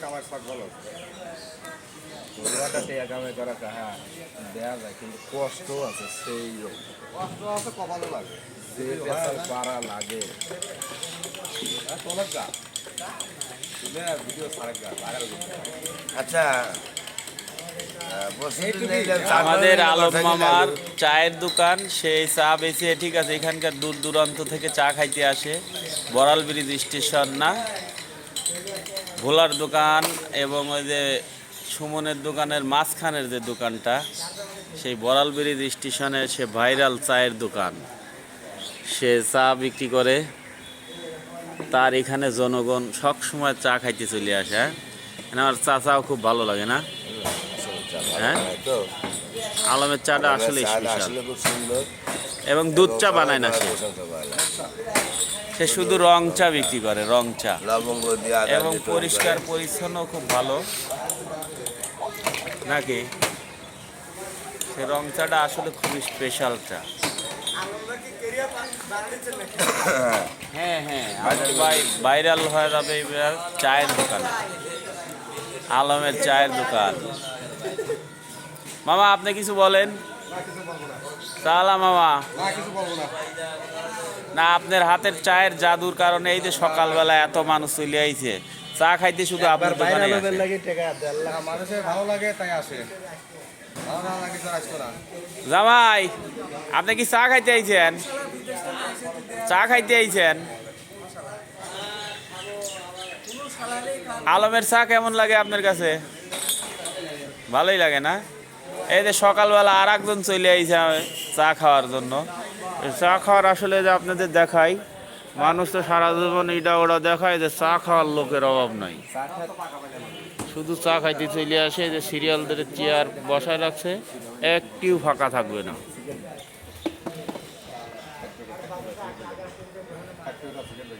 কামার শখ ভালো কামে করা হ্যাঁ দেয়া যায়, কিন্তু কষ্ট আছে সেই কষ্ট আছে, কপালে লাগে যে পারা লাগে। আচ্ছা, আমাদের আলম মামার চায়ের দোকান, সেই চা বেচে, ঠিক আছে, এখানকার দূর দূরান্ত থেকে চা খাইতে আসে। বড়াল ব্রিজ স্টেশন না, ভোলার দোকান এবং ওই যে সুমনের দোকানের মাঝখানের যে দোকানটা, সেই বড়াল ব্রিজ স্টেশনে সে ভাইরাল চায়ের দোকান। সে চা বিক্রি করে, তার এখানে জনগণ সব সময় চা খাইতে চলে আসে। হ্যাঁ, আমার চা চাও খুব ভালো লাগে না? হ্যাঁ, আলমের চাটা আসলে স্পেশাল খুব সুন্দর এবং দুধ চা বানায় না সে, সে শুধু রং চা বিক্রি করে, রং চা, লবঙ্গ দিয়ে এবং পরিষ্কার পরিচ্ছন্ন খুব ভালো নাকি? সে রং চাটা আসলে খুবই স্পেশাল চা। হ্যাঁ হ্যাঁ, ভাইরাল হয়ে যাবে এবার চায়ের দোকানে, আলমের চায়ের দোকান। মামা আপনি কিছু বলেন। সালা মামা, না আপনার হাতের চায়ের জাদুর কারণে এই যে সকালবেলা এত মানুষ চলে আইছে চা খাইতে, শুধু আপনার দোকানে মানুষের ভালো লাগে তাই আসে। জামাই, আপনি কি চা খাইতে আইছেন? চা খাইতে আইছেন? আলমের চা কেমন লাগে আপনার কাছে? ভালোই লাগে না? এই যে সকালবেলা আর একজন চলে আইছে চা খাওয়ার জন্য। চা খাওয়ার আসলে যে আপনাদের দেখাই, মানুষ তো সারা জীবন এটা ওটা দেখায় যে চা খাওয়ার লোকের অভাব নাই, শুধু চা খাইতে চলে আসে। যে সিরিয়াল ধরে চেয়ার বসায় রাখছে, একটিও ফাঁকা থাকবে না।